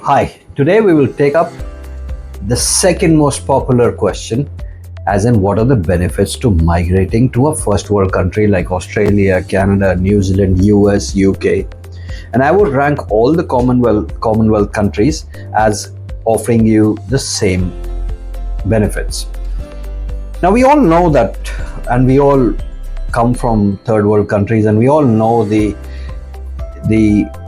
Hi, today we will take up the second most popular question, as in what are the benefits to migrating to a first world country like Australia, Canada, New Zealand, US, UK. And I would rank all the Commonwealth countries as offering you the same benefits. Now we all know that, and we all come from third world countries, and we all know the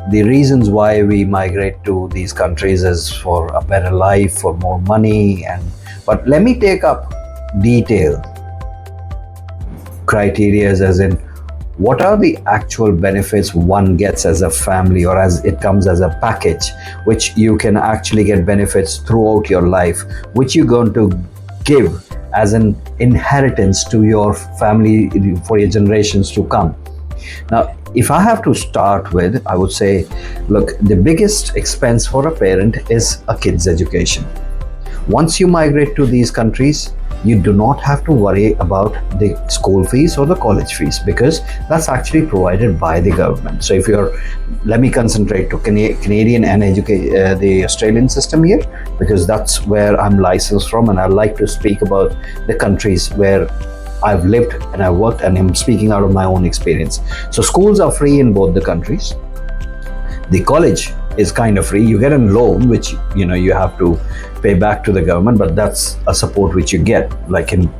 the reasons why we migrate to these countries is for a better life, for more money. And but let me take up detail criteria, as in what are the actual benefits one gets as a family, or as it comes as a package, which you can actually get benefits throughout your life, which you're going to give as an inheritance to your family for your generations to come. Now, if I have to start with, I would say, look, the biggest expense for a parent is a kid's education. Once you migrate to these countries, you do not have to worry about the school fees or the college fees, because that's actually provided by the government. So if you're, let me concentrate to Canadian and the Australian system here, because that's where I'm licensed from, and I like to speak about the countries where I've lived and I've worked, and I'm speaking out of my own experience. So schools are free in both the countries. The college is kind of free. You get a loan, which you have to pay back to the government, but that's a support which you get. Like in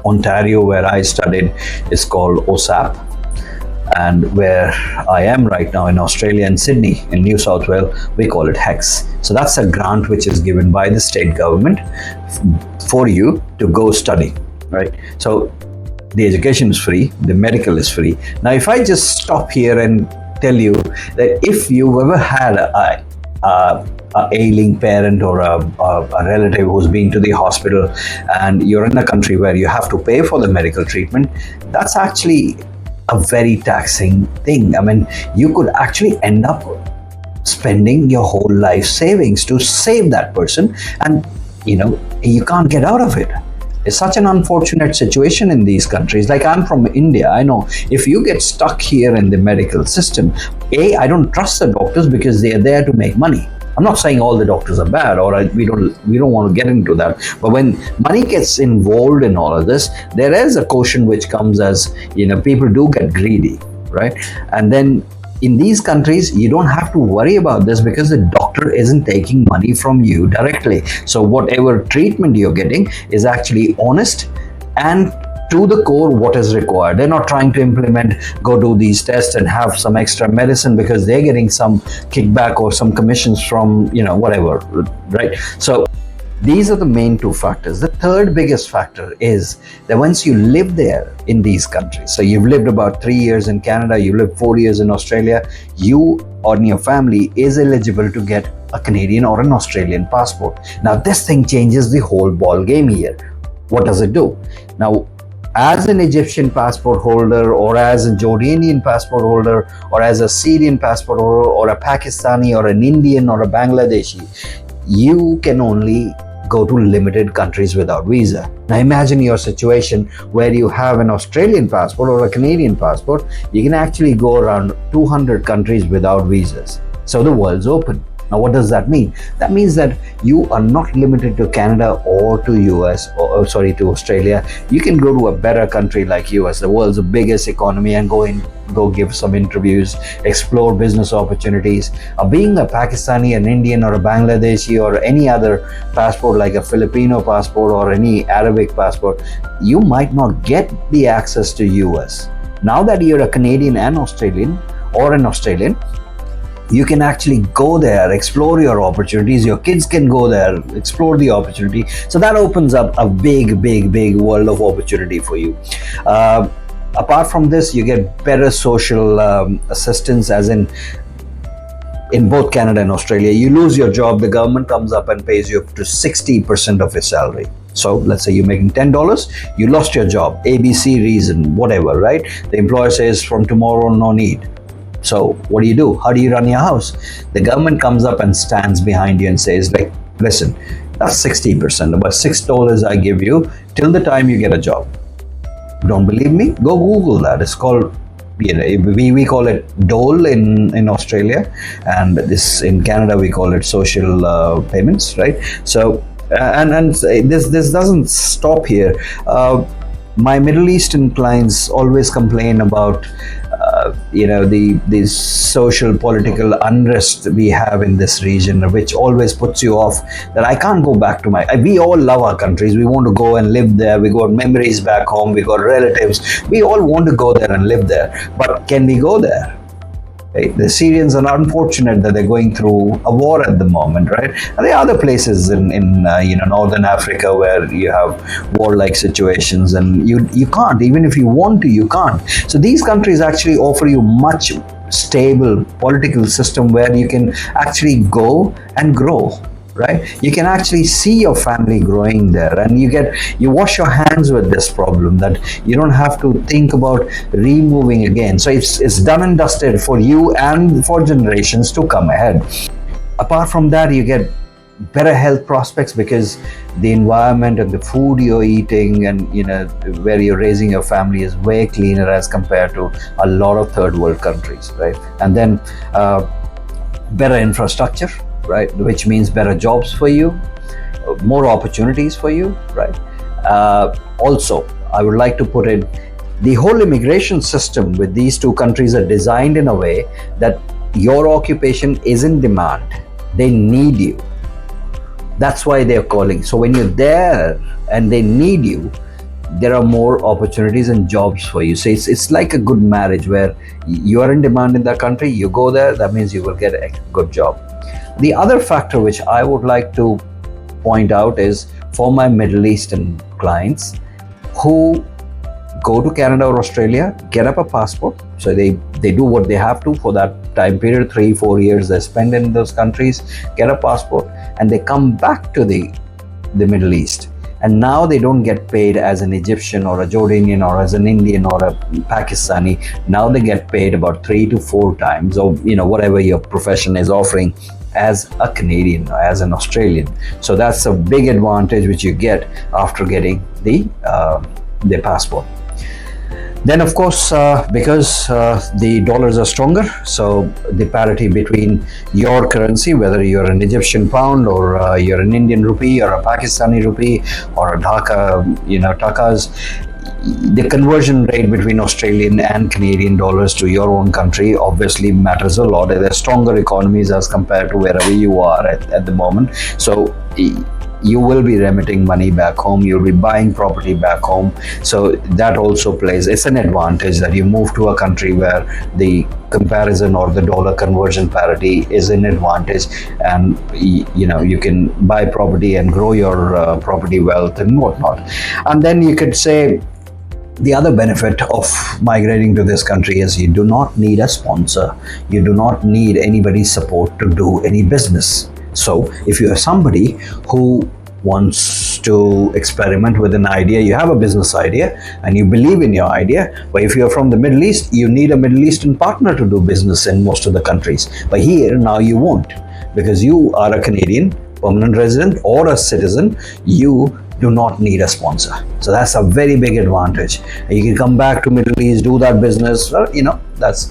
Ontario, where I studied, is called OSAP, and where I am right now in Australia, in Sydney, in New South Wales, we call it HEX. So that's a grant which is given by the state government for you to go study, right? So the education is free, the medical is free. Now, if I just stop here and tell you that if you've ever had a ailing parent or a relative who's been to the hospital, and you're in a country where you have to pay for the medical treatment, that's actually a very taxing thing. I mean, you could actually end up spending your whole life savings to save that person, and you can't get out of it. It's such an unfortunate situation in these countries. Like, I'm from India. I know if you get stuck here in the medical system, I don't trust the doctors because they are there to make money. I'm not saying all the doctors are bad, or we don't want to get into that. But when money gets involved in all of this, there is a caution which comes as, people do get greedy, right? And then in these countries, you don't have to worry about this because the doctor isn't taking money from you directly. So whatever treatment you're getting is actually honest and to the core what is required. They're not trying to implement, go do these tests and have some extra medicine because they're getting some kickback or some commissions from, whatever, right? So these are the main two factors. The third biggest factor is that once you live there in these countries, so you've lived about 3 years in Canada, you lived 4 years in Australia, you or your family is eligible to get a Canadian or an Australian passport. Now, this thing changes the whole ball game here. What does it do? Now, as an Egyptian passport holder, or as a Jordanian passport holder, or as a Syrian passport holder, or a Pakistani, or an Indian, or a Bangladeshi, you can only go to limited countries without visa. Now imagine your situation where you have an Australian passport or a Canadian passport. You can actually go around 200 countries without visas. So the world's open. Now, what does that mean? That means that you are not limited to Canada or to US, or to Australia. You can go to a better country like US, the world's biggest economy, and go give some interviews, explore business opportunities. Being a Pakistani, an Indian, or a Bangladeshi, or any other passport like a Filipino passport or any Arabic passport, you might not get the access to US. Now that you're a Canadian and Australian, or an Australian, you can actually go there, explore your opportunities. Your kids can go there, explore the opportunity. So that opens up a big world of opportunity for you. Apart from this, you get better social assistance, as in both Canada and Australia. You lose your job, the government comes up and pays you up to 60% of your salary. So let's say you're making $10, you lost your job, ABC reason, whatever, right? The employer says from tomorrow, no need. So what do? How do you run your house? The government comes up and stands behind you and says, like, listen, that's 60%, about $6 I give you till the time you get a job. Don't believe me? Go Google that. It's called, we call it dole in Australia, and this in Canada we call it social payments, right? So and this doesn't stop here. My Middle Eastern clients always complain about the social political unrest we have in this region, which always puts you off. That I can't go back to my. We all love our countries. We want to go and live there. We got memories back home. We got relatives. We all want to go there and live there. But can we go there? Right? The Syrians are unfortunate that they're going through a war at the moment, right? And there are other places in northern Africa where you have war-like situations, and you can't, even if you want to, you can't. So these countries actually offer you much stable political system where you can actually go and grow. Right, you can actually see your family growing there, and you wash your hands with this problem, that you don't have to think about removing again. So it's done and dusted for you and for generations to come ahead. Apart from that, you get better health prospects because the environment and the food you're eating and where you're raising your family is way cleaner as compared to a lot of third world countries, right? And then better infrastructure, right, which means better jobs for you, more opportunities for you, right? Also, I would like to put in, the whole immigration system with these two countries are designed in a way that your occupation is in demand. They need you. That's why they're calling. So when you're there and they need you, there are more opportunities and jobs for you. So it's like a good marriage where you are in demand in that country, you go there, that means you will get a good job. The other factor which I would like to point out is for my Middle Eastern clients who go to Canada or Australia, get up a passport. So they do what they have to for that time period, 3-4 years they spend in those countries, get a passport, and they come back to the Middle East. And now they don't get paid as an Egyptian or a Jordanian or as an Indian or a Pakistani. Now they get paid about 3 to 4 times, or whatever your profession is offering, as a Canadian or as an Australian. So that's a big advantage which you get after getting the passport. Then of course, because the dollars are stronger, so the parity between your currency, whether you're an Egyptian pound or you're an Indian rupee or a Pakistani rupee or a Dhaka, takas, the conversion rate between Australian and Canadian dollars to your own country obviously matters a lot. There are stronger economies as compared to wherever you are at the moment. So you will be remitting money back home, you'll be buying property back home. So that also plays, it's an advantage that you move to a country where the comparison or the dollar conversion parity is an advantage, and you can buy property and grow your property wealth and whatnot. And then you could say, the other benefit of migrating to this country is you do not need a sponsor. You do not need anybody's support to do any business. So if you are somebody who wants to experiment with an idea, you have a business idea and you believe in your idea, but if you're from the Middle East, you need a Middle Eastern partner to do business in most of the countries. But here, now you won't, because you are a Canadian permanent resident or a citizen. You do not need a sponsor. So that's a very big advantage. You can come back to Middle East, do that business. That's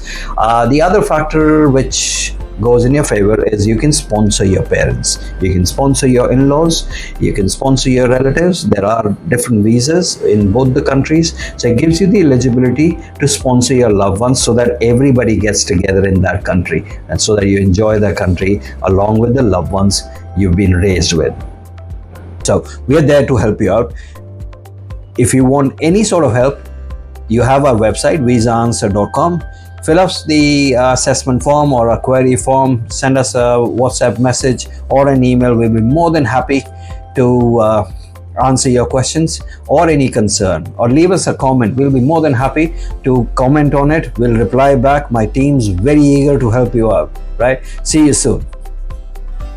the other factor which goes in your favor is you can sponsor your parents, you can sponsor your in-laws, you can sponsor your relatives. There are different visas in both the countries, so it gives you the eligibility to sponsor your loved ones, so that everybody gets together in that country and so that you enjoy that country along with the loved ones you've been raised with. So we are there to help you out. If you want any sort of help, you have our website, visaanswer.com. Fill up the assessment form or a query form, send us a WhatsApp message or an email. We'll be more than happy to answer your questions or any concern, or leave us a comment. We'll be more than happy to comment on it. We'll reply back. My team's very eager to help you out, right? See you soon.